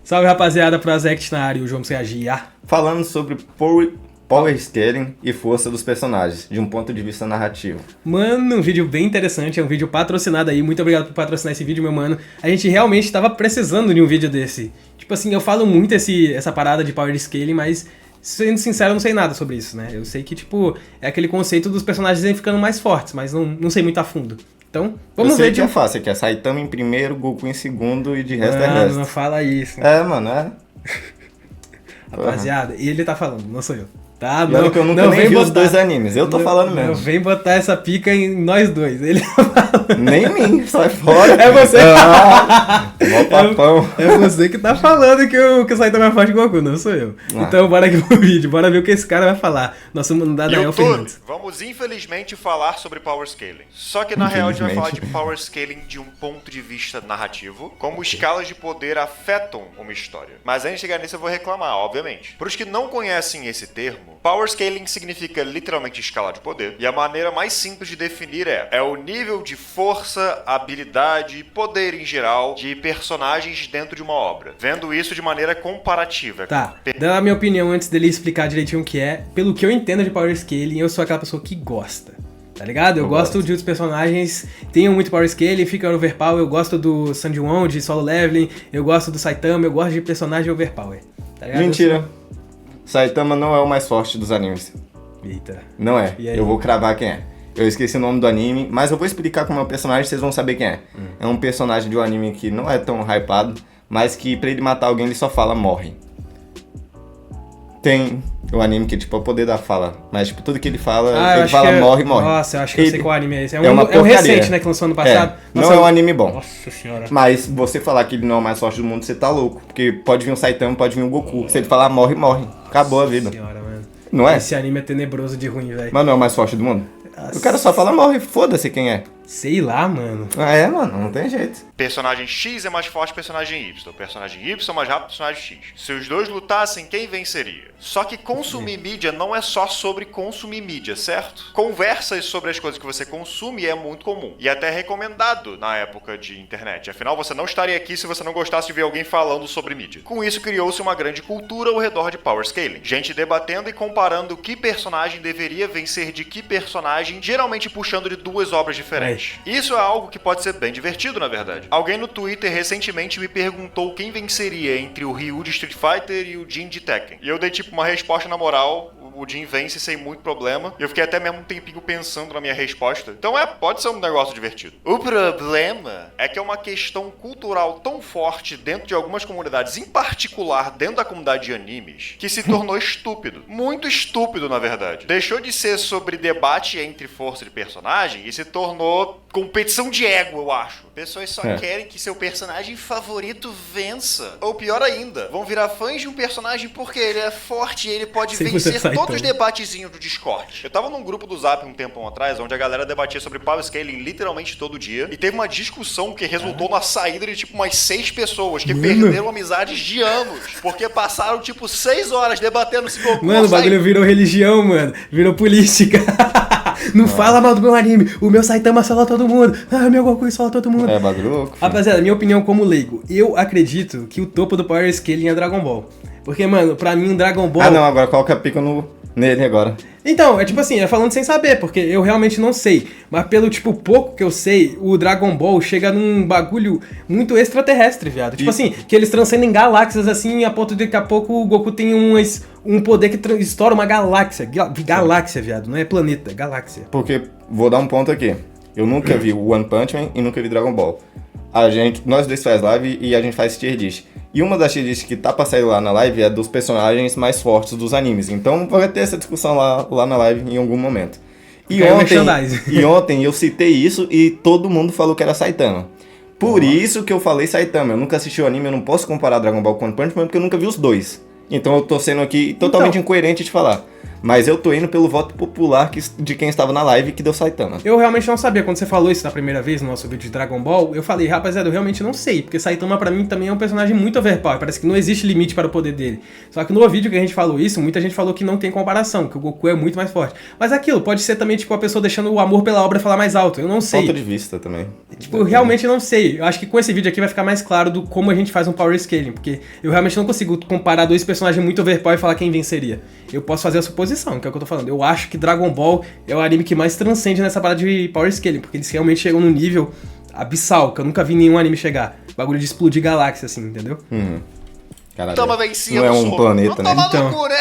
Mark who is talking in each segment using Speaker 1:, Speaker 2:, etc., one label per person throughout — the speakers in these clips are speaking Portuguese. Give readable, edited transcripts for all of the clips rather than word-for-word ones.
Speaker 1: Salve, rapaziada, Prozect na área, o João Reagia.
Speaker 2: Falando sobre power scaling e força dos personagens, de um ponto de vista narrativo.
Speaker 1: Mano, um vídeo bem interessante, é um vídeo patrocinado aí, muito obrigado por patrocinar esse vídeo, meu mano. A gente realmente tava precisando de um vídeo desse. Tipo assim, eu falo muito essa parada de power scaling, mas sendo sincero, eu não sei nada sobre isso, né? Eu sei que, tipo, é aquele conceito dos personagens ficando mais fortes, mas não sei muito a fundo. Então, vamos ver.
Speaker 2: Eu sei que é fácil, que é Saitama em primeiro, Goku em segundo e de resto é
Speaker 1: Mano,
Speaker 2: resto.
Speaker 1: não fala isso.
Speaker 2: Mano,
Speaker 1: Rapaziada, ele tá falando, não sou eu. Tá,
Speaker 2: não, que eu nunca nem vi os dois animes, eu tô falando mesmo.
Speaker 1: Não vem botar essa pica em nós dois, ele tá falando.
Speaker 2: Nem em mim, sai fora.
Speaker 1: É você.
Speaker 2: Mó papão.
Speaker 1: É você que tá falando que o Saitama é forte que o Goku, não sou eu. Então bora aqui pro vídeo, bora ver o que esse cara vai falar. Nosso mandado é o Fernandes.
Speaker 3: Vamos infelizmente falar sobre Power Scaling. Só que na real a gente vai falar de Power Scaling de um ponto de vista narrativo, como escalas de poder afetam uma história. Mas antes de chegar nisso eu vou reclamar, obviamente. Para os que não conhecem esse termo, Power Scaling significa literalmente escala de poder, e a maneira mais simples de definir é o nível de força, habilidade e poder em geral de personagens dentro de uma obra, vendo isso de maneira comparativa.
Speaker 1: Tá, dando a minha opinião antes dele explicar direitinho o que é, pelo que eu entendo de Power Scaling, eu sou aquela pessoa que gosta. Tá ligado? Eu gosto de os personagens tenham muito power scaling, ficam overpower. Eu gosto do Sanjiwon de solo leveling, eu gosto do Saitama, eu gosto de personagem overpower. Tá ligado?
Speaker 2: Mentira. Saitama não é o mais forte dos animes.
Speaker 1: Eita.
Speaker 2: Não é. Eu vou cravar quem é. Eu esqueci o nome do anime, mas eu vou explicar como é o personagem, vocês vão saber quem é. É um personagem de um anime que não é tão hypado, mas que pra ele matar alguém ele só fala morre. Tem o anime que tipo é o poder da fala, mas tipo tudo que ele fala, ele fala morre.
Speaker 1: Nossa, eu acho que eu sei qual anime é esse.
Speaker 2: É um
Speaker 1: recente, né, que lançou ano passado.
Speaker 2: Não é um anime bom.
Speaker 1: Nossa senhora.
Speaker 2: Mas você falar que ele não é o mais forte do mundo, você tá louco. Porque pode vir um Saitama, pode vir um Goku. Se ele falar morre. Acabou a vida.
Speaker 1: Senhora, mano.
Speaker 2: Não é?
Speaker 1: Esse anime é tenebroso de ruim, velho.
Speaker 2: Mas não é o mais forte do mundo?
Speaker 1: Nossa.
Speaker 2: O cara só fala morre, foda-se quem é.
Speaker 1: Sei lá, mano.
Speaker 2: Mano, não tem jeito.
Speaker 3: Personagem X é mais forte que personagem Y. Personagem Y é mais rápido que personagem X. Se os dois lutassem, quem venceria? Só que consumir mídia não é só sobre consumir mídia, certo? Conversas sobre as coisas que você consome é muito comum. E até recomendado na época de internet. Afinal, você não estaria aqui se você não gostasse de ver alguém falando sobre mídia. Com isso, criou-se uma grande cultura ao redor de Power Scaling. Gente debatendo e comparando que personagem deveria vencer de que personagem, geralmente puxando de duas obras diferentes. Isso é algo que pode ser bem divertido, na verdade. Alguém no Twitter recentemente me perguntou quem venceria entre o Ryu de Street Fighter e o Jin de Tekken. E eu dei tipo uma resposta na moral, o Jin vence sem muito problema. E eu fiquei até mesmo um tempinho pensando na minha resposta. Então pode ser um negócio divertido. O problema é que é uma questão cultural tão forte dentro de algumas comunidades, em particular dentro da comunidade de animes, que se tornou estúpido. Muito estúpido, na verdade. Deixou de ser sobre debate entre força de personagem e se tornou competição de ego, eu acho. Pessoas só querem que seu personagem favorito vença. Ou pior ainda, vão virar fãs de um personagem porque ele é forte e ele pode vencer todos os debatezinhos do Discord. Eu tava num grupo do Zap um tempo atrás, onde a galera debatia sobre Power Scaling literalmente todo dia, e teve uma discussão que resultou na saída de tipo umas 6 pessoas que perderam amizades de anos, porque passaram tipo 6 horas debatendo se Goku.
Speaker 1: Mano, o bagulho virou religião, mano. Virou política. Não fala mal do meu anime. O meu Saitama sola todo mundo. Ah, meu Goku sola todo mundo.
Speaker 2: É bagulho louco.
Speaker 1: Rapaziada, minha opinião como leigo. Eu acredito que o topo do Power Scaling é Dragon Ball. Porque, mano, pra mim, Dragon Ball...
Speaker 2: Ah, não, agora coloca a pica nele agora.
Speaker 1: Então, é tipo assim, é falando sem saber, porque eu realmente não sei. Mas pelo, tipo, pouco que eu sei, o Dragon Ball chega num bagulho muito extraterrestre, viado. Tipo assim, que eles transcendem galáxias, assim, a ponto de daqui a pouco o Goku tem um poder que estoura uma galáxia. Galáxia, viado. Não é planeta, é galáxia.
Speaker 2: Porque, vou dar um ponto aqui. Eu nunca vi o One Punch Man e nunca vi Dragon Ball. Nós dois faz live e a gente faz tier list. E uma das tier list que tá pra sair lá na live é dos personagens mais fortes dos animes. Então vai ter essa discussão lá na live em algum momento. E ontem eu citei isso e todo mundo falou que era Saitama. Por isso que eu falei Saitama. Eu nunca assisti o anime, eu não posso comparar Dragon Ball com One Punch Man porque eu nunca vi os dois. Então eu tô sendo aqui totalmente incoerente de falar. Mas eu tô indo pelo voto popular de quem estava na live que deu Saitama.
Speaker 1: Eu realmente não sabia, quando você falou isso da primeira vez no nosso vídeo de Dragon Ball, eu falei, rapaziada, eu realmente não sei, porque Saitama pra mim também é um personagem muito overpower, parece que não existe limite para o poder dele. Só que no vídeo que a gente falou isso, muita gente falou que não tem comparação, que o Goku é muito mais forte. Mas aquilo, pode ser também, tipo, a pessoa deixando o amor pela obra falar mais alto, eu não sei.
Speaker 2: Ponto de vista também.
Speaker 1: Tipo, eu realmente não sei. Eu acho que com esse vídeo aqui vai ficar mais claro do como a gente faz um power scaling, porque eu realmente não consigo comparar dois personagens muito overpower e falar quem venceria. Eu posso fazer a suposição, que é o que eu tô falando. Eu acho que Dragon Ball é o anime que mais transcende nessa parada de power scaling, porque eles realmente chegam num nível abissal, que eu nunca vi nenhum anime chegar. Bagulho de explodir galáxia, assim, entendeu?
Speaker 2: Caralho,
Speaker 3: Toma vencida,
Speaker 2: não é um planeta, né?
Speaker 3: Toma no cu, né?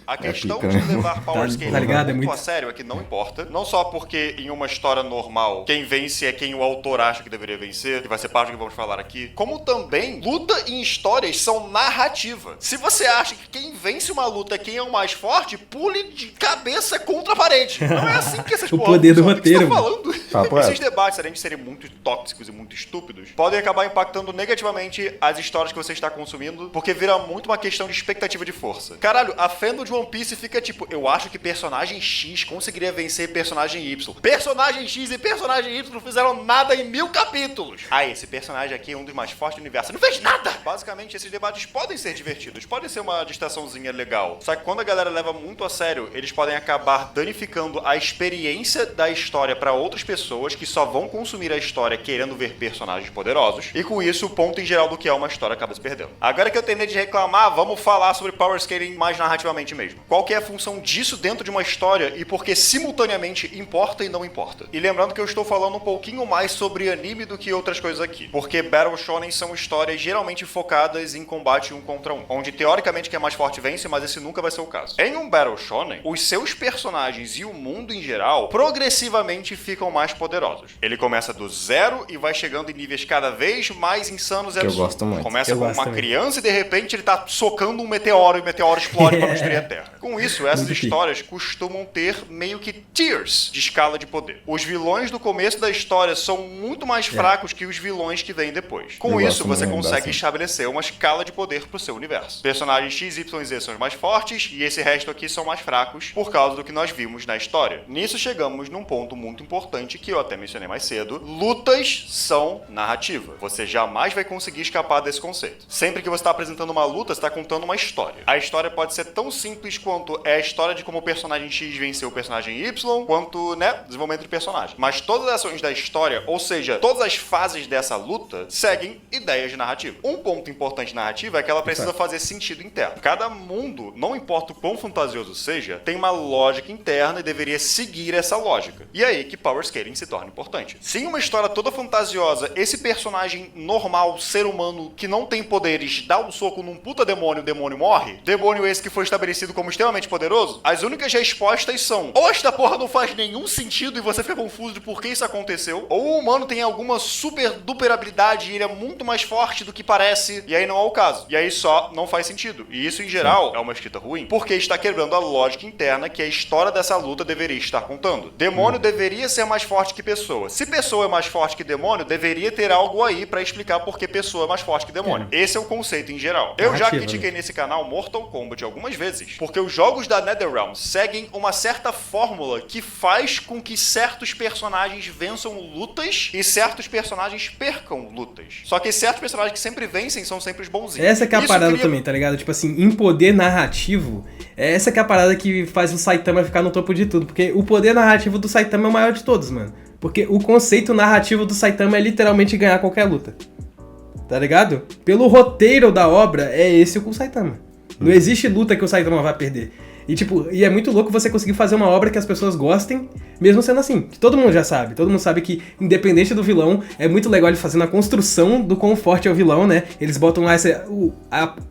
Speaker 3: A questão
Speaker 2: pica,
Speaker 3: de
Speaker 2: né?
Speaker 3: levar power scaling
Speaker 1: Tá ligado? É
Speaker 3: muito
Speaker 1: muito
Speaker 3: a sério é que não importa. Não só porque em uma história normal, quem vence é quem o autor acha que deveria vencer, que vai ser parte do que vamos falar aqui. Como também, luta em histórias são narrativa. Se você acha que quem vence uma luta é quem é o mais forte, pule de cabeça contra a parede. Não é assim que essas
Speaker 1: O
Speaker 3: porra
Speaker 1: poder do
Speaker 3: funcionam. O que você
Speaker 1: roteiro,
Speaker 3: tá
Speaker 1: mano.
Speaker 3: falando?
Speaker 2: Papo
Speaker 3: Esses
Speaker 2: reto.
Speaker 3: debates, além de serem muito tóxicos e muito estúpidos, podem acabar impactando negativamente as histórias que você está consumindo, porque vira muito uma questão de expectativa de força. Caralho, a fandom de One Piece fica tipo, eu acho que personagem X conseguiria vencer personagem Y. Personagem X e personagem Y não fizeram nada em 1000 capítulos. Ah, esse personagem aqui é um dos mais fortes do universo. Não fez nada! Basicamente, esses debates podem ser divertidos, podem ser uma distraçãozinha legal. Só que quando a galera leva muito a sério, eles podem acabar danificando a experiência da história pra outras pessoas que só vão consumir a história querendo ver personagens poderosos. E com isso, o ponto em geral do que é uma história acaba se perdendo. Agora que eu terminei de reclamar, vamos falar sobre power scaling mais narrativamente mesmo. Qual que é a função disso dentro de uma história e porque simultaneamente importa e não importa. E lembrando que eu estou falando um pouquinho mais sobre anime do que outras coisas aqui, porque Battle Shonen são histórias geralmente focadas em combate 1 contra 1, onde teoricamente quem é mais forte vence, mas esse nunca vai ser o caso. Em um Battle Shonen, os seus personagens e o mundo em geral progressivamente ficam mais poderosos. Ele começa do zero e vai chegando em níveis cada vez mais insanos e
Speaker 2: Que eu
Speaker 3: absurdos.
Speaker 2: gosto muito.
Speaker 3: Começa
Speaker 1: Eu
Speaker 3: com
Speaker 1: gosto
Speaker 3: uma
Speaker 1: também.
Speaker 3: criança e de repente ele tá socando um meteoro e o meteoro explode para destruir a Terra. Com isso, essas
Speaker 1: Muito
Speaker 3: histórias costumam ter meio que tiers de escala de poder. Os vilões do começo da história são muito mais fracos que os vilões que vêm depois. Com
Speaker 2: Eu
Speaker 3: isso,
Speaker 2: gosto
Speaker 3: você
Speaker 2: muito
Speaker 3: consegue
Speaker 2: dessa.
Speaker 3: estabelecer uma escala de poder pro seu universo. Personagens X, Y e Z são os mais fortes e esse resto aqui são mais fracos por causa do que nós vimos na história. Nisso chegamos num ponto muito importante que eu até mencionei mais cedo. Lutas são narrativa. Você jamais vai conseguir escapar desse conceito. Sempre que você está apresentando uma luta, você está contando uma história. A história pode ser tão simples quanto é a história de como o personagem X venceu o personagem Y, quanto, desenvolvimento de personagem. Mas todas as ações da história, ou seja, todas as fases dessa luta, seguem ideias de narrativa. Um ponto importante de narrativa é que ela precisa fazer sentido interno. Cada mundo, não importa o quão fantasioso seja, tem uma lógica interna e deveria seguir essa lógica. E é aí que power scaling se torna importante. Se em uma história toda fantasiosa, esse personagem normal, ser humano, que não tem poderes, dá um soco num puta demônio, o demônio morre, demônio esse que foi estabelecido como extremamente poderoso, as únicas respostas são: ou esta porra não faz nenhum sentido e você fica confuso de por que isso aconteceu, ou o humano tem alguma super duper habilidade e ele é muito mais forte do que parece, e aí não é o caso. E aí só não faz sentido. E isso, em geral, é uma escrita ruim, porque está quebrando a lógica interna que a história dessa luta deveria estar contando. Demônio deveria ser mais forte que pessoa. Se pessoa é mais forte que demônio, deveria ter algo aí pra explicar por que pessoa é mais forte que demônio. Esse é o conceito em geral. Eu já
Speaker 1: Narrativa,
Speaker 3: critiquei nesse canal Mortal Kombat algumas vezes, porque os jogos da NetherRealm seguem uma certa fórmula que faz com que certos personagens vençam lutas e certos personagens percam lutas. Só que certos personagens que sempre vencem são sempre os bonzinhos.
Speaker 1: Essa que é a
Speaker 3: Isso
Speaker 1: parada
Speaker 3: cria-
Speaker 1: também, tá ligado? Tipo assim, em poder narrativo, essa que é a parada que faz o Saitama ficar no topo de tudo. Porque o poder narrativo do Saitama é o maior de todos, mano. Porque o conceito narrativo do Saitama é literalmente ganhar qualquer luta. Tá ligado? Pelo roteiro da obra, é esse o Saitama. Não existe luta que o Saitama vai perder. E tipo, e é muito louco você conseguir fazer uma obra que as pessoas gostem, mesmo sendo assim. Que todo mundo já sabe. Todo mundo sabe que, independente do vilão, é muito legal ele fazendo a construção do quão forte é o vilão, né? Eles botam lá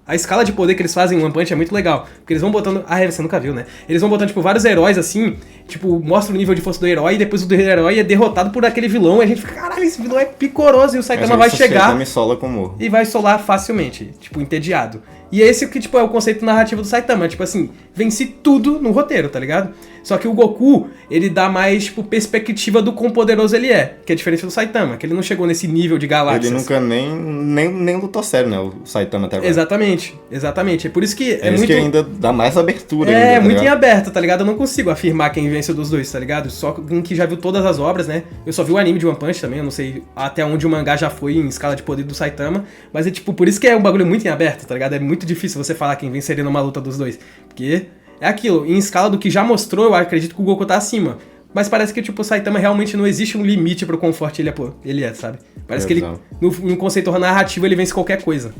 Speaker 1: a escala de poder que eles fazem em One Punch é muito legal. Porque eles vão botando... Ah, você nunca viu, né? Eles vão botando, tipo, vários heróis, assim... Tipo, mostra o nível de força do herói, e depois o do herói é derrotado por aquele vilão, e a gente fica, caralho, esse vilão é picoroso, e o Saitama vai chegar...
Speaker 2: Me sola com humor.
Speaker 1: E vai solar facilmente, tipo, entediado. E esse que, tipo, é o conceito narrativo do Saitama. Tipo assim, venci influencia tudo no roteiro, tá ligado? Só que o Goku, ele dá mais, tipo, perspectiva do quão poderoso ele é, que é diferente do Saitama, que ele não chegou nesse nível de galáxias.
Speaker 2: Ele nunca nem lutou sério, né, o Saitama até agora.
Speaker 1: Exatamente. É por isso que
Speaker 2: é
Speaker 1: muito...
Speaker 2: isso que ainda dá mais abertura.
Speaker 1: É,
Speaker 2: ainda, tá
Speaker 1: muito em
Speaker 2: ligado?
Speaker 1: aberto, tá ligado? Eu não consigo afirmar quem vence dos dois, tá ligado? Só quem que já viu todas as obras, né? Eu só vi o anime de One Punch também, eu não sei até onde o mangá já foi em escala de poder do Saitama, mas é tipo, por isso que é um bagulho muito em aberto, tá ligado? É muito difícil você falar quem venceria numa luta dos dois, porque é aquilo, em escala do que já mostrou, eu acredito que o Goku tá acima. Mas parece que, tipo, o Saitama realmente não existe um limite pro quão forte ele é, sabe? Parece que ele, no conceito narrativo, ele vence qualquer coisa.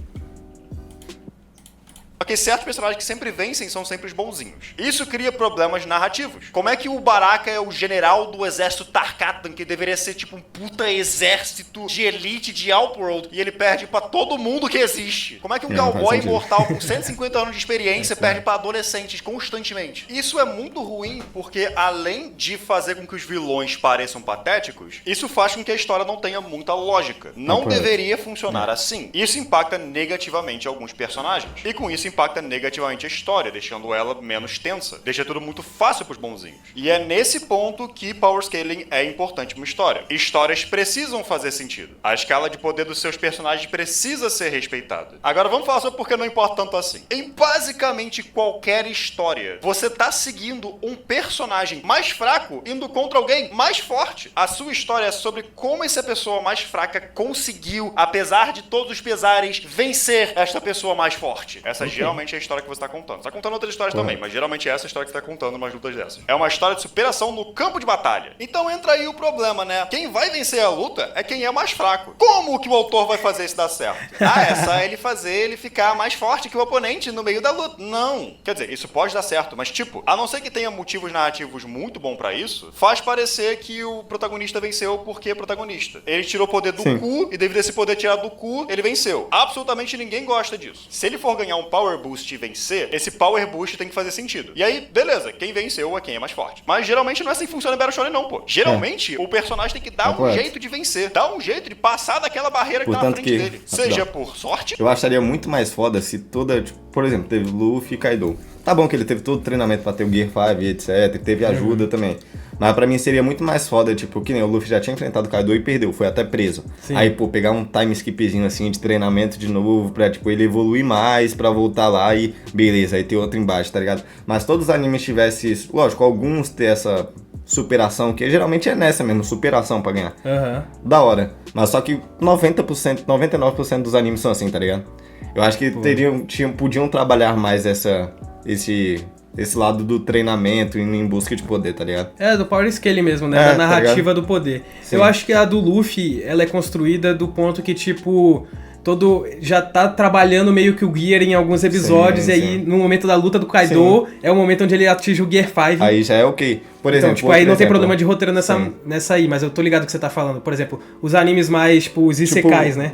Speaker 3: Porque certos personagens que sempre vencem são sempre os bonzinhos. Isso cria problemas narrativos. Como é que o Baraka é o general do exército Tarkatan, que deveria ser tipo um puta exército de elite de Outworld, e ele perde pra todo mundo que existe? Como é que um cowboy imortal com 150 anos de experiência perde pra adolescentes constantemente? Isso é muito ruim, porque além de fazer com que os vilões pareçam patéticos, isso faz com que a história não tenha muita lógica. Não deveria funcionar assim. Isso impacta negativamente alguns personagens. E com isso impacta negativamente a história, deixando ela menos tensa. Deixa tudo muito fácil pros bonzinhos. E é nesse ponto que Power Scaling é importante pra uma história. Histórias precisam fazer sentido. A escala de poder dos seus personagens precisa ser respeitada. Agora vamos falar sobre por que não importa tanto assim. Em basicamente qualquer história, você tá seguindo um personagem mais fraco indo contra alguém mais forte. A sua história é sobre como essa pessoa mais fraca conseguiu, apesar de todos os pesares, vencer esta pessoa mais forte. Essa geralmente é a história que você tá contando. Você tá contando outras histórias também, mas geralmente é essa história que você tá contando umas lutas dessas. É uma história de superação no campo de batalha. Então entra aí o problema, né? Quem vai vencer a luta é quem é mais fraco. Como que o autor vai fazer isso dar certo? Ah, é só ele fazer ele ficar mais forte que o oponente no meio da luta. Não. Quer dizer, isso pode dar certo, mas tipo, a não ser que tenha motivos narrativos muito bom pra isso, faz parecer que o protagonista venceu porque é protagonista. Ele tirou o poder do cu e devido a esse poder tirado do cu, ele venceu. Absolutamente ninguém gosta disso. Se ele for ganhar um Power Boost e vencer, esse Power Boost tem que fazer sentido. E aí, beleza, quem venceu é quem é mais forte. Mas geralmente não é assim que funciona em Battle Shonen não, pô. Geralmente, o personagem tem que dar um jeito de vencer. Dar um jeito de passar daquela barreira que tá na frente dele. Seja por sorte...
Speaker 2: Eu acharia muito mais foda se toda... Tipo, por exemplo, teve Luffy e Kaido. Tá bom que ele teve todo o treinamento pra ter o Gear 5 e etc. E teve ajuda também. Mas pra mim seria muito mais foda, tipo, que nem o Luffy já tinha enfrentado o Kaido e perdeu, foi até preso. Sim. Aí, pô, pegar um time skipzinho assim de treinamento de novo pra, tipo, ele evoluir mais pra voltar lá e beleza, aí ter outro embate, tá ligado? Mas todos os animes tivessem isso. Lógico, alguns ter essa superação, que geralmente é nessa mesmo, superação pra ganhar. Da hora. Mas só que 90%, 99% dos animes são assim, tá ligado? Eu acho que podiam trabalhar mais esse lado do treinamento indo em busca de poder, tá ligado?
Speaker 1: É, do Power Scaling mesmo, né? Da narrativa do poder. Sim. Eu acho que a do Luffy, ela é construída do ponto que, tipo... já tá trabalhando meio que o Gear em alguns episódios, e aí no momento da luta do Kaido, é o momento onde ele atinge o Gear 5.
Speaker 2: Aí já é ok. Por exemplo,
Speaker 1: então, tipo, aí não tem problema de roteiro nessa aí, mas eu tô ligado que você tá falando. Por exemplo, os animes mais, tipo, os isekais, né?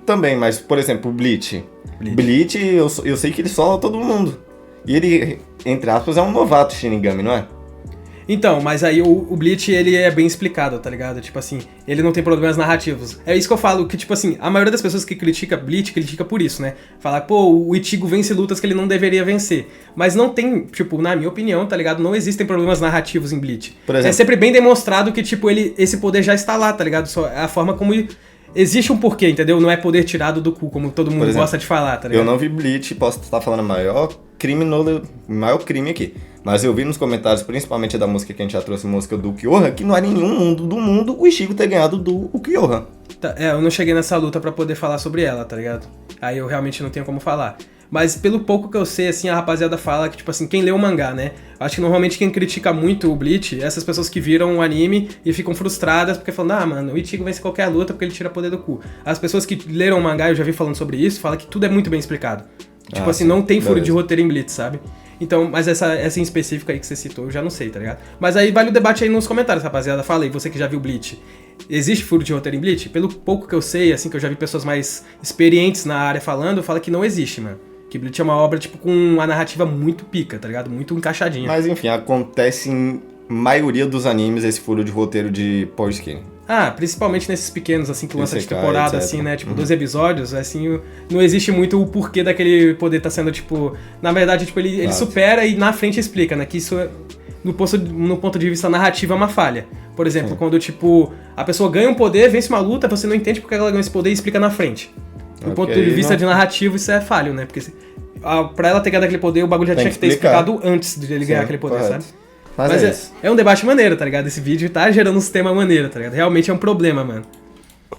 Speaker 2: Também, mas, por exemplo, Bleach. Bleach, eu sei que ele sola todo mundo. E ele, entre aspas, é um novato Shinigami, não é?
Speaker 1: Então, mas aí o Bleach, ele é bem explicado, tá ligado? Tipo assim, ele não tem problemas narrativos. É isso que eu falo, que tipo assim, a maioria das pessoas que critica Bleach, critica por isso, né? Falar, pô, o Ichigo vence lutas que ele não deveria vencer. Mas não tem, tipo, na minha opinião, tá ligado? Não existem problemas narrativos em Bleach. Por exemplo, é sempre bem demonstrado que, tipo, esse poder já está lá, tá ligado? Só é a forma como... Existe um porquê, entendeu? Não é poder tirado do cu, como todo mundo gosta de falar, tá ligado?
Speaker 2: Eu não vi Bleach, posso estar falando o maior crime aqui. Mas eu vi nos comentários, principalmente da música que a gente já trouxe, música do Kyoha, que não é nenhum mundo do mundo o Ichigo ter ganhado do Kyoha.
Speaker 1: Tá, eu não cheguei nessa luta pra poder falar sobre ela, tá ligado? Aí eu realmente não tenho como falar. Mas pelo pouco que eu sei, assim, a rapaziada fala que, tipo assim, quem lê o mangá, né? Acho que normalmente quem critica muito o Bleach é essas pessoas que viram o anime e ficam frustradas porque falam, mano, o Ichigo vence qualquer luta porque ele tira poder do cu. As pessoas que leram o mangá, eu já vi falando sobre isso, falam que tudo é muito bem explicado. Tipo assim, não tem furo de roteiro em Bleach, sabe? Então, mas essa em específico aí que você citou, eu já não sei, tá ligado? Mas aí vale o debate aí nos comentários, rapaziada. Fala aí, você que já viu Bleach. Existe furo de roteiro em Bleach? Pelo pouco que eu sei, assim, que eu já vi pessoas mais experientes na área falando, fala que não existe, mano. Que Bleach é uma obra, tipo, com uma narrativa muito pica, tá ligado? Muito encaixadinha.
Speaker 2: Mas enfim, acontece em maioria dos animes esse furo de roteiro de Power Scaling.
Speaker 1: Principalmente nesses pequenos, assim, que lança de
Speaker 2: Isekai,
Speaker 1: temporada,
Speaker 2: etc.
Speaker 1: assim, né? Tipo, 12 episódios, assim, não existe muito o porquê daquele poder tá sendo, tipo... Na verdade, tipo, ele
Speaker 2: Exato.
Speaker 1: supera e na frente explica, né? Que isso, no ponto de vista narrativo, é uma falha. Por exemplo, quando, tipo, a pessoa ganha um poder, vence uma luta, você não entende porque ela ganhou esse poder e explica na frente. Do
Speaker 2: Ok,
Speaker 1: ponto de vista de narrativo, isso é falho, né? Porque pra ela ter ganhado aquele poder, o bagulho já
Speaker 2: Tem
Speaker 1: tinha
Speaker 2: que
Speaker 1: que ter
Speaker 2: explicar.
Speaker 1: explicado antes de ele ganhar aquele poder,
Speaker 2: correto.
Speaker 1: sabe?
Speaker 2: Mas é isso.
Speaker 1: É um debate maneiro, tá ligado? Esse vídeo tá gerando um tema maneiro, tá ligado? Realmente é um problema, mano.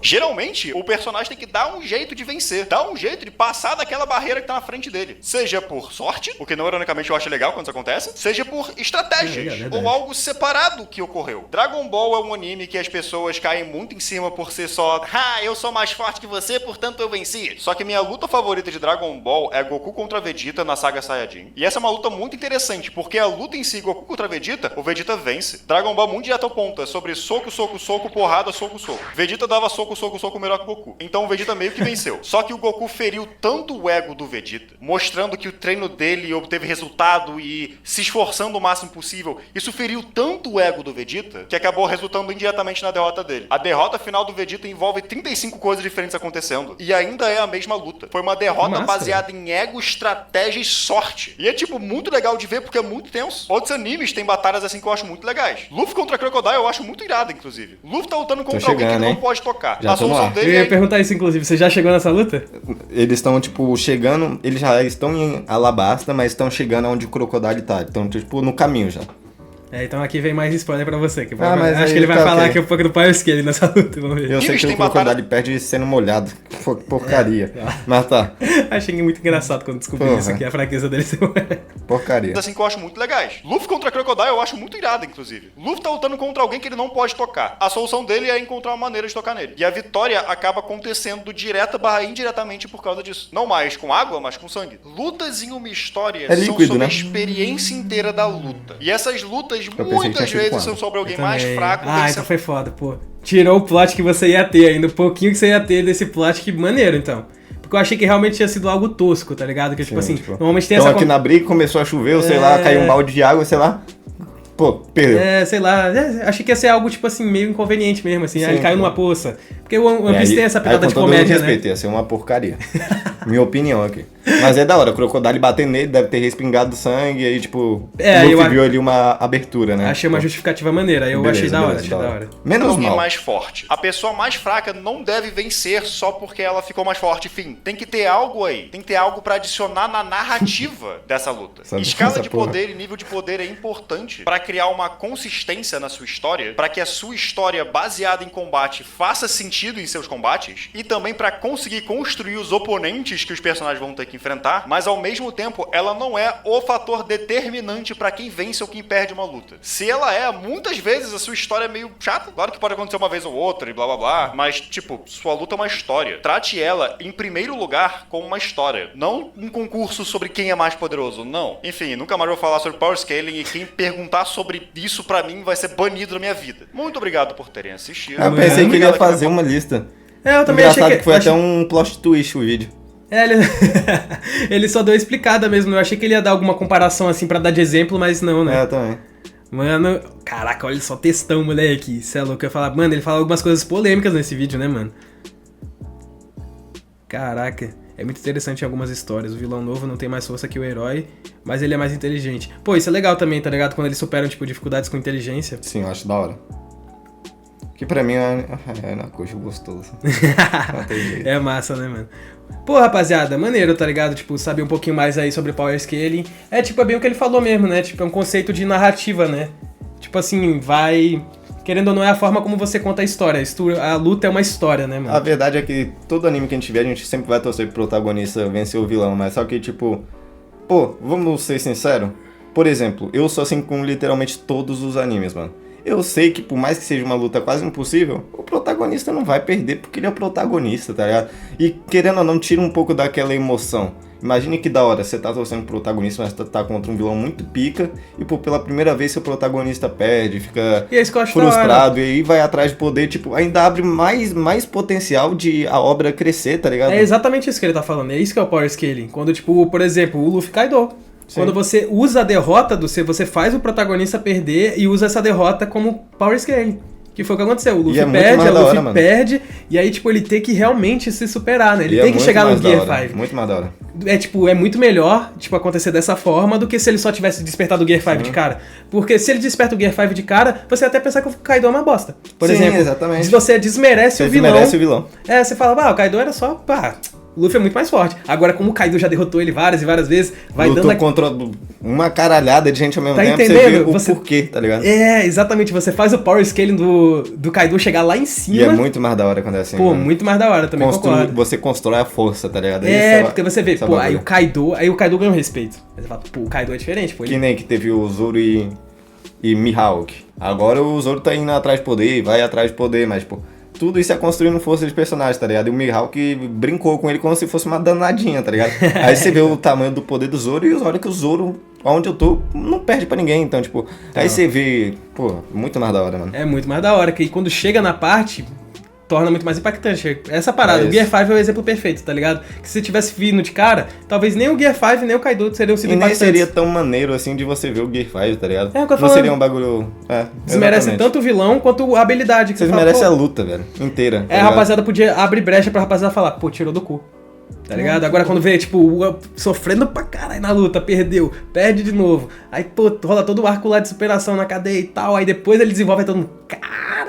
Speaker 3: Geralmente, o personagem tem que dar um jeito de vencer, dar um jeito de passar daquela barreira que tá na frente dele. Seja por sorte, o que não ironicamente eu acho legal quando isso acontece, seja por estratégias,
Speaker 1: verdade.
Speaker 3: ou algo separado que ocorreu. Dragon Ball é um anime que as pessoas caem muito em cima por ser só eu sou mais forte que você, portanto eu venci. Só que minha luta favorita de Dragon Ball é Goku contra Vegeta na saga Saiyajin. E essa é uma luta muito interessante, porque a luta em si, Goku contra Vegeta, o Vegeta vence. Dragon Ball muito direto ao ponto, é sobre soco, soco, soco, porrada, soco, soco. Vegeta dava soco, soco melhor que o Goku. Então o Vegeta meio que venceu. Só que o Goku feriu tanto o ego do Vegeta, mostrando que o treino dele obteve resultado e se esforçando o máximo possível. Isso feriu tanto o ego do Vegeta que acabou resultando indiretamente na derrota dele. A derrota final do Vegeta envolve 35 coisas diferentes acontecendo. E ainda é a mesma luta. Foi uma derrota baseada em ego, estratégia e sorte. E é tipo muito legal de ver porque é muito tenso. Outros animes têm batalhas assim que eu acho muito legais. Luffy contra Crocodile eu acho muito irado, inclusive. Luffy tá lutando contra alguém que não pode tocar.
Speaker 2: Já
Speaker 3: A solução
Speaker 2: lá.
Speaker 3: dele
Speaker 1: Eu ia perguntar isso, inclusive. Você já chegou nessa luta?
Speaker 2: Eles estão, tipo, chegando... Eles já estão em Alabasta, mas estão chegando onde o Crocodile tá. Estão, tipo, no caminho já.
Speaker 1: Então aqui vem mais spoiler pra você.
Speaker 2: Mas
Speaker 1: acho que ele vai falar aqui um pouco do Power Scale nessa luta, vamos ver.
Speaker 2: Eu sei que o Crocodile perde sendo molhado. Porcaria. Mas tá.
Speaker 1: Achei muito engraçado quando descobri isso aqui, a fraqueza dele.
Speaker 2: Porcaria.
Speaker 3: assim que eu acho muito legais. Luffy contra Crocodile eu acho muito irado, inclusive. Luffy tá lutando contra alguém que ele não pode tocar. A solução dele é encontrar uma maneira de tocar nele. E a vitória acaba acontecendo direta / indiretamente por causa disso. Não mais com água, mas com sangue. Lutas em uma história
Speaker 2: líquido,
Speaker 3: são sobre
Speaker 2: né?
Speaker 3: a experiência inteira da luta. E essas lutas
Speaker 2: pensei que
Speaker 3: muitas
Speaker 2: tinha sido
Speaker 3: vezes
Speaker 2: com
Speaker 3: são sobre alguém
Speaker 1: Eu
Speaker 3: mais
Speaker 1: também.
Speaker 3: fraco.
Speaker 1: Então foi foda, pô. Tirou o plot que você ia ter ainda, o pouquinho que você ia ter desse plot, que maneiro, então. Porque eu achei que realmente tinha sido algo tosco, tá ligado? Que, tipo assim, normalmente tem
Speaker 2: então
Speaker 1: essa...
Speaker 2: aqui na briga começou a chover, ou sei lá, caiu um balde de água, sei lá. Pô, perdeu.
Speaker 1: sei lá, achei que ia ser algo, tipo assim, meio inconveniente mesmo, assim. Aí ele caiu numa poça. Porque o One Piece tem essa pegada de comédia, né?
Speaker 2: Ia ser uma porcaria. Minha opinião aqui. Mas é da hora, o Crocodile batendo nele, deve ter respingado sangue, e aí, tipo, o Luffy viu ali uma abertura, né?
Speaker 1: Achei uma justificativa maneira, aí eu achei da hora, achei da hora.
Speaker 2: Menos
Speaker 3: alguém
Speaker 2: mal.
Speaker 3: mais forte. A pessoa mais fraca não deve vencer só porque ela ficou mais forte. Enfim, tem que ter algo aí. Tem que ter algo pra adicionar na narrativa dessa luta. Escala de poder e nível de poder é importante pra criar uma consistência na sua história, pra que a sua história baseada em combate faça sentido em seus combates e também pra conseguir construir os oponentes que os personagens vão ter que enfrentar, mas ao mesmo tempo ela não é o fator determinante pra quem vence ou quem perde uma luta. Se ela é, muitas vezes a sua história é meio chata. Claro que pode acontecer uma vez ou outra e blá blá blá, mas tipo, sua luta é uma história. Trate ela em primeiro lugar como uma história, não um concurso sobre quem é mais poderoso, não. Enfim, nunca mais vou falar sobre Power Scaling e quem perguntar sobre isso pra mim vai ser banido da minha vida. Muito obrigado por terem assistido.
Speaker 2: Eu pensei que ele ia fazer uma lista.
Speaker 1: Eu também
Speaker 2: Engraçado
Speaker 1: achei
Speaker 2: que foi até um plot twist o vídeo.
Speaker 1: Ele só deu explicada mesmo. Eu achei que ele ia dar alguma comparação assim pra dar de exemplo, mas não, né?
Speaker 2: Eu também.
Speaker 1: Mano, caraca, olha só textão, moleque. Cê é louco, eu ia falar, mano, ele fala algumas coisas polêmicas nesse vídeo, né, mano? Caraca, é muito interessante em algumas histórias. O vilão novo não tem mais força que o herói, mas ele é mais inteligente. Pô, isso é legal também, tá ligado? Quando eles superam, tipo, dificuldades com inteligência.
Speaker 2: Sim, eu acho da hora. Que pra mim é na coxa gostoso.
Speaker 1: É massa, né, mano? Pô, rapaziada, maneiro, tá ligado? Tipo, saber um pouquinho mais aí sobre Power Scaling. Tipo, é bem o que ele falou mesmo, né? Tipo, é um conceito de narrativa, né? Tipo assim, vai... Querendo ou não, é a forma como você conta a história. A luta é uma história, né, mano?
Speaker 2: A verdade é que todo anime que a gente vê, a gente sempre vai torcer pro protagonista vencer o vilão, mas só que, tipo... Pô, vamos ser sinceros? Por exemplo, eu sou assim com literalmente todos os animes, mano. Eu sei que por mais que seja uma luta quase impossível, o protagonista não vai perder porque ele é o protagonista, tá ligado? E querendo ou não, tira um pouco daquela emoção. Imagine que da hora, você tá torcendo pro protagonista, mas tá contra um vilão muito pica, e pô, pela primeira vez seu protagonista perde, fica frustrado, e aí vai atrás de poder, tipo, ainda abre mais potencial de a obra crescer, tá ligado?
Speaker 1: É exatamente isso que ele tá falando, é isso que é o Power Scaling. Quando, tipo, por exemplo, o Luffy Kaido. Sim. Quando você usa a derrota você faz o protagonista perder e usa essa derrota como Power Scaling. Que foi o que aconteceu. O Luffy
Speaker 2: E é muito
Speaker 1: perde,
Speaker 2: mais
Speaker 1: o
Speaker 2: da hora,
Speaker 1: Luffy
Speaker 2: mano.
Speaker 1: perde, e aí, tipo, ele tem que realmente se superar, né? Ele
Speaker 2: E
Speaker 1: tem
Speaker 2: é
Speaker 1: que
Speaker 2: muito
Speaker 1: chegar no
Speaker 2: mais da
Speaker 1: Gear
Speaker 2: hora,
Speaker 1: 5.
Speaker 2: Muito mais da hora.
Speaker 1: É, tipo, é muito melhor, tipo, acontecer dessa forma do que se ele só tivesse despertado o Gear 5 de cara. Porque se ele desperta o Gear 5 de cara, você até pensar que o Kaido é uma bosta. Por
Speaker 2: Sim,
Speaker 1: exemplo,
Speaker 2: exatamente.
Speaker 1: se você desmerece o vilão...
Speaker 2: Desmerece o vilão.
Speaker 1: É, você fala, o Kaido era só... O Luffy é muito mais forte. Agora, como o Kaido já derrotou ele várias e várias vezes, vai
Speaker 2: Lutou
Speaker 1: dando...
Speaker 2: contra uma caralhada de gente ao mesmo
Speaker 1: Tá
Speaker 2: tempo,
Speaker 1: entendendo?
Speaker 2: você vê o porquê, tá ligado?
Speaker 1: É, exatamente. Você faz o power scaling do Kaido chegar lá em cima.
Speaker 2: E é muito mais da hora quando é assim.
Speaker 1: Pô,
Speaker 2: mano.
Speaker 1: muito mais da hora também, concordo.
Speaker 2: Você constrói a força, tá ligado?
Speaker 1: Porque você vê,
Speaker 2: esse é
Speaker 1: pô,
Speaker 2: bagulho.
Speaker 1: aí o Kaido ganhou respeito. Aí você fala, pô, o Kaido é diferente, pô.
Speaker 2: Que nem que teve o Zoro e Mihawk. Agora o Zoro tá indo atrás de poder, vai atrás de poder, mas, pô, tudo isso é construindo força de personagem, tá ligado? E o Mihawk brincou com ele como se fosse uma danadinha, tá ligado? Aí você vê o tamanho do poder do Zoro e olha que o Zoro, onde eu tô, não perde pra ninguém. Então, tipo, aí você vê, pô, muito mais da hora, mano.
Speaker 1: É muito mais da hora, que quando chega na parte, torna muito mais impactante. Essa parada,
Speaker 2: É
Speaker 1: o Gear
Speaker 2: isso.
Speaker 1: 5 é o exemplo perfeito, tá ligado? Que se tivesse vindo de cara, talvez nem o Gear 5 nem o Kaido seriam sido
Speaker 2: E nem
Speaker 1: impactantes.
Speaker 2: seria tão maneiro assim de você ver o Gear 5, tá ligado?
Speaker 1: É o que eu tô
Speaker 2: Não
Speaker 1: falando.
Speaker 2: seria um bagulho.
Speaker 1: Desmerece
Speaker 2: exatamente.
Speaker 1: tanto o vilão quanto a habilidade. Que
Speaker 2: Vocês
Speaker 1: você fala,
Speaker 2: merecem a
Speaker 1: pô,
Speaker 2: luta, velho. Inteira. tá
Speaker 1: a
Speaker 2: ligado?
Speaker 1: rapaziada podia abrir brecha pra rapaziada falar, pô, tirou do cu. Tá ligado? Agora quando vê, tipo, o Uga sofrendo pra caralho na luta, perdeu, perde de novo. Aí, pô, rola todo o arco lá de superação na cadeia e tal. Aí depois ele desenvolve e todo mundo, cara!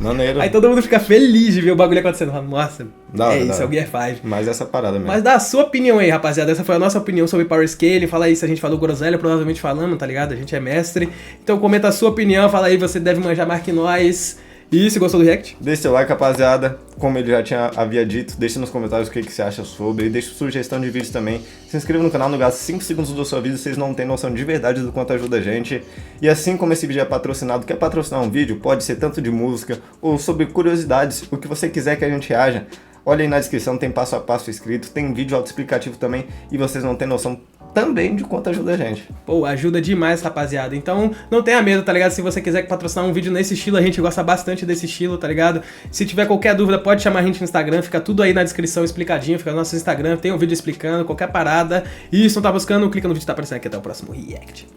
Speaker 2: Maneiro.
Speaker 1: Aí todo mundo fica feliz de ver o bagulho acontecendo. Fala, nossa,
Speaker 2: Da hora,
Speaker 1: é
Speaker 2: da
Speaker 1: isso, é o
Speaker 2: hora.
Speaker 1: Gear 5.
Speaker 2: Mas essa parada mesmo.
Speaker 1: Mas dá a sua opinião aí, rapaziada. Essa foi a nossa opinião sobre Power Scale. Fala aí se a gente falou groselha, provavelmente falamos, tá ligado? A gente é mestre. Então comenta a sua opinião, fala aí, você deve manjar mais que nós. E se gostou do react?
Speaker 2: Deixe seu like, rapaziada. Como ele já havia dito, deixe nos comentários o que você acha sobre. E deixe sugestão de vídeos também. Se inscreva no canal, não gaste 5 segundos da sua vida. Vocês não têm noção de verdade do quanto ajuda a gente. E assim como esse vídeo é patrocinado, quer patrocinar um vídeo? Pode ser tanto de música ou sobre curiosidades, o que você quiser que a gente reaja. Olha aí na descrição, tem passo a passo escrito, tem vídeo autoexplicativo também. E vocês não têm noção também de quanto ajuda a gente.
Speaker 1: Pô, ajuda demais, rapaziada. Então, não tenha medo, tá ligado? Se você quiser patrocinar um vídeo nesse estilo, a gente gosta bastante desse estilo, tá ligado? Se tiver qualquer dúvida, pode chamar a gente no Instagram, fica tudo aí na descrição explicadinho, fica no nosso Instagram, tem um vídeo explicando qualquer parada. E se não tá buscando, clica no vídeo que tá aparecendo aqui. Até o próximo react.